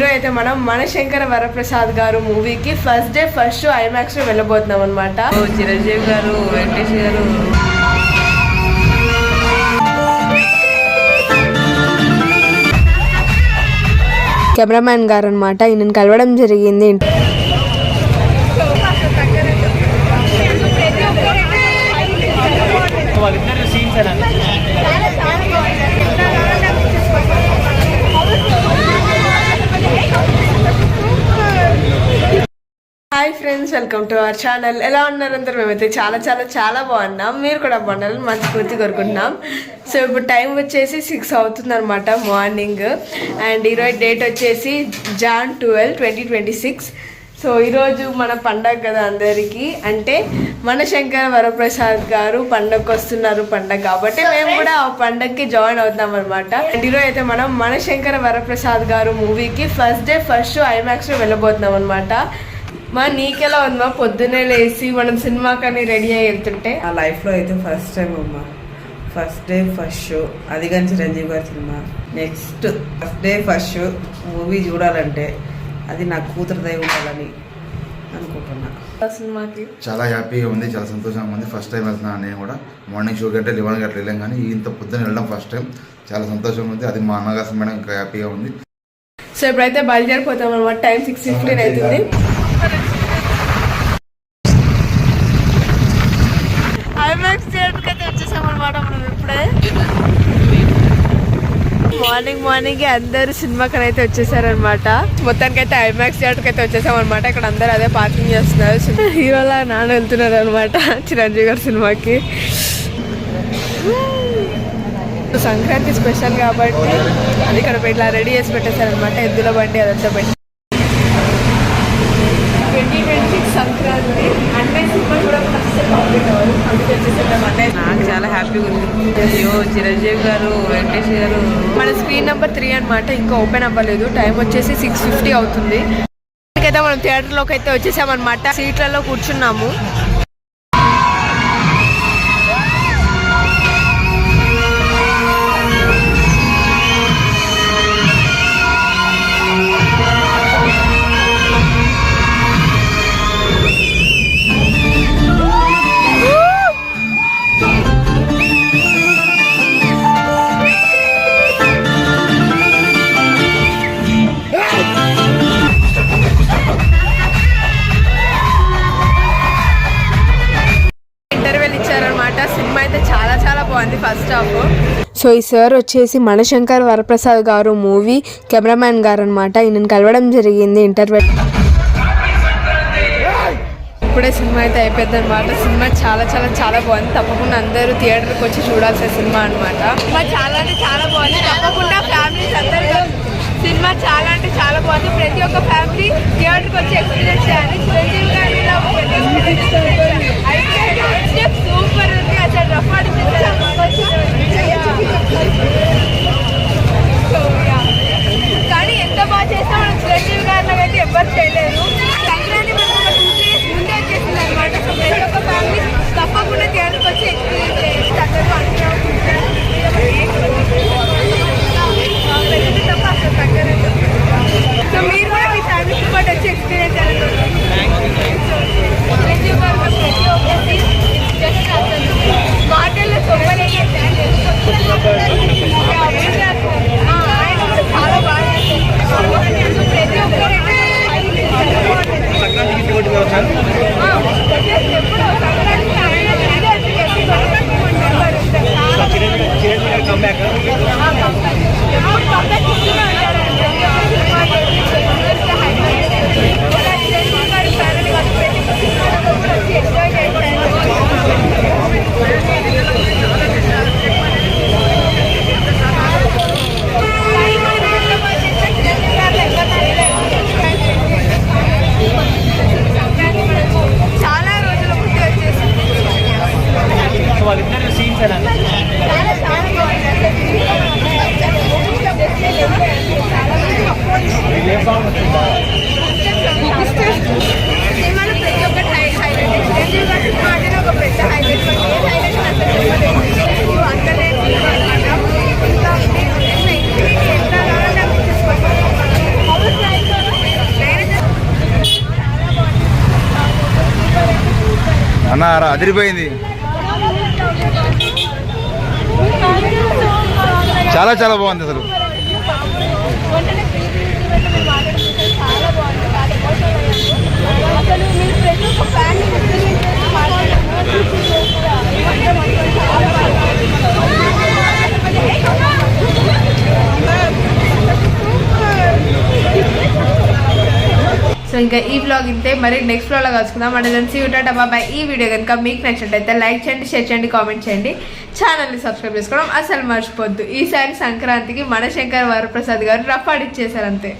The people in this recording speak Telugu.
ఈరోజు అయితే మనం మనశంకర వరప్రసాద్ గారు మూవీకి first day first show IMAX లో వెళ్ళబోతున్నాం అనమాట. చిరంజీవి గారు, వెంకటేష్ గారు, కెమెరామ్యాన్ గారు అనమాట. ఈయనను కలవడం జరిగింది. Hi friends, welcome to our channel. ఎలా ఉన్నారు అందరు? మేమైతే చాలా చాలా చాలా బాగున్నాం. మీరు కూడా బాగున్నారని మనస్ఫూర్తి కోరుకుంటున్నాం. సో ఇప్పుడు టైం వచ్చేసి 6 అవుతుంది అనమాట మార్నింగ్. అండ్ ఈరోజు డేట్ వచ్చేసి Jan 12, 2026. సో ఈరోజు మన పండగ కదా అందరికీ. అంటే మనశంకర వరప్రసాద్ గారు పండగకు వస్తున్నారు పండగ కాబట్టి మేము కూడా ఆ పండగకి జాయిన్ అవుతాం అనమాట. అండ్ ఈరోజు అయితే మనం మనశంకర వరప్రసాద్ గారు మూవీకి ఫస్ట్ డే ఫస్ట్ షో ఐమాక్స్లో వెళ్ళబోతున్నాం అనమాట. మా నీకెలా ఉందా? పొద్దున్నే లేచి మనం సినిమాకని రెడీ అయ్యి వెళ్తుంటే ఆ లైఫ్లో అయితే ఫస్ట్ టైం అమ్మా, ఫస్ట్ డే ఫస్ట్ షో, అది కానీ చిరంజీవి గారి cinema. Next first day first show movie చూడాలంటే అది నా కూతురు దయ ఉండాలని అనుకుంటున్నా. సినిమాకి చాలా హ్యాపీగా ఉంది, చాలా సంతోషంగా ఉంది. ఫస్ట్ టైం వెళ్తున్నాను నేను కూడా. మార్నింగ్ షో గంటే 11 గంటలు వెళ్ళాం, కానీ ఇంత పొద్దున్న వెళ్ళడం ఫస్ట్ టైం. చాలా సంతోషంగా ఉంది. అది మా అన్నగారు మేడం ఇంకా హ్యాపీగా ఉంది. సో ఇప్పుడైతే బయలుదేరిపోతాం అనమాట. టైం 6:15 అవుతుంది. ఐమాక్స్ థియేటర్కి అయితే వచ్చేసాం అనమాట మనం ఇప్పుడే. మార్నింగ్ అందరూ సినిమాకి అయితే వచ్చేసారనమాట. మొత్తానికి అయితే ఐమాక్స్ థియేటర్కి అయితే వచ్చేసాం అనమాట. ఇక్కడ అందరూ అదే పార్కింగ్ చేస్తున్నారు. హీరోలా నాన్న వెళ్తున్నారు అనమాట చిరంజీవి గారి సినిమాకి. సంక్రాంతి స్పెషల్ కాబట్టి అది ఇక్కడ ఇట్లా రెడీ చేసి పెట్టేశారనమాట. ఎద్దుల బండి అదంతా పెట్టి 2026 సంక్రాంతి అంటే సినిమా కూడా కంప్లీట్ అవ్వాలి. అందుకే వచ్చేసారనమాట. నాకు చాలా హ్యాపీగా ఉంది. అయ్యో చిరంజీవి గారు, వెంకటేష్ గారు. మన స్క్రీన్ నెంబర్ 3 అనమాట. ఇంకా ఓపెన్ అవ్వలేదు. టైం వచ్చేసి 6:50 అవుతుంది. అయితే మనం థియేటర్లోకి అయితే వచ్చేసామన్నమాట. సీట్లలో కూర్చున్నాము. సినిమా అయితే చాలా చాలా బాగుంది ఫస్ట్ హాఫ్. సో ఈ సార్ వచ్చేసి మనశంకర్ వరప్రసాద్ గారు మూవీ కెమెరామ్యాన్ గారు అనమాట. ఈయనను కలవడం జరిగింది ఇంటర్వ్యూ. ఇప్పుడే సినిమా అయితే అయిపోయింది అనమాట. సినిమా చాలా చాలా చాలా బాగుంది. తప్పకుండా అందరూ థియేటర్కి వచ్చి చూడాల్సిన సినిమా అనమాట. సినిమా చాలా అంటే చాలా బాగుంది. తప్పకుండా ఫ్యామిలీస్ అందరూ సినిమా చాలా అంటే చాలా బాగుంది. ప్రతి ఒక్క ఫ్యామిలీ థియేటర్కి వచ్చి ఎక్స్పీరియన్స్ చేయాలి. చిరంజీవి గారి సూపర్ ఉంది. అసలు రఫ్ కానీ ఎంత బాగా చేసినా మనం చిరంజీవి గారిలో అయితే ఎవ్వరు చేయలేరు. సంక్రాంతి మనం ఒక 2 days ముందే వచ్చేసింది అనమాట. సో ప్రతి ఒక్క ఫ్యామిలీ తప్పకుండా థియేటర్కి వచ్చి ఎక్స్పీరియన్స్ చేయండి. అందరూ తప్ప అసలు తగ్గలేదు. సో మీరు కూడా మీ ఫ్యామిలీతో పాటు వచ్చి ఎక్స్పీరియన్స్ చేయాలి. చిరంజీవి గారు ప్రతి ఒక్కటి జస్ట్ అసలు మాటల్లో చెప్పలేని ఆయన కూడా చాలా బాగా చేస్తారు. ప్రతి ఒక్కరైతే ఎప్పుడు అన్న అదిరిపోయింది, చాలా చాలా బాగుంది అసలు. సో ఇంకా ఈ వ్లాగ్ ఇంతే, మరి నెక్స్ట్ వ్లాగ్లో కలుసుకుందాం. అంటే దాన్ని సీటాటా బాబాయ్. ఈ వీడియో కనుక మీకు నచ్చినట్టయితే లైక్ చేయండి, షేర్ చేయండి, కామెంట్ చేయండి, ఛానల్ని సబ్స్క్రైబ్ చేసుకోవడం అసలు మర్చిపోద్దు. ఈసారి సంక్రాంతికి మన శంకర్ వరప్రసాద్ గారు రఫ్ ఆడిచ్చేసారు అంతే.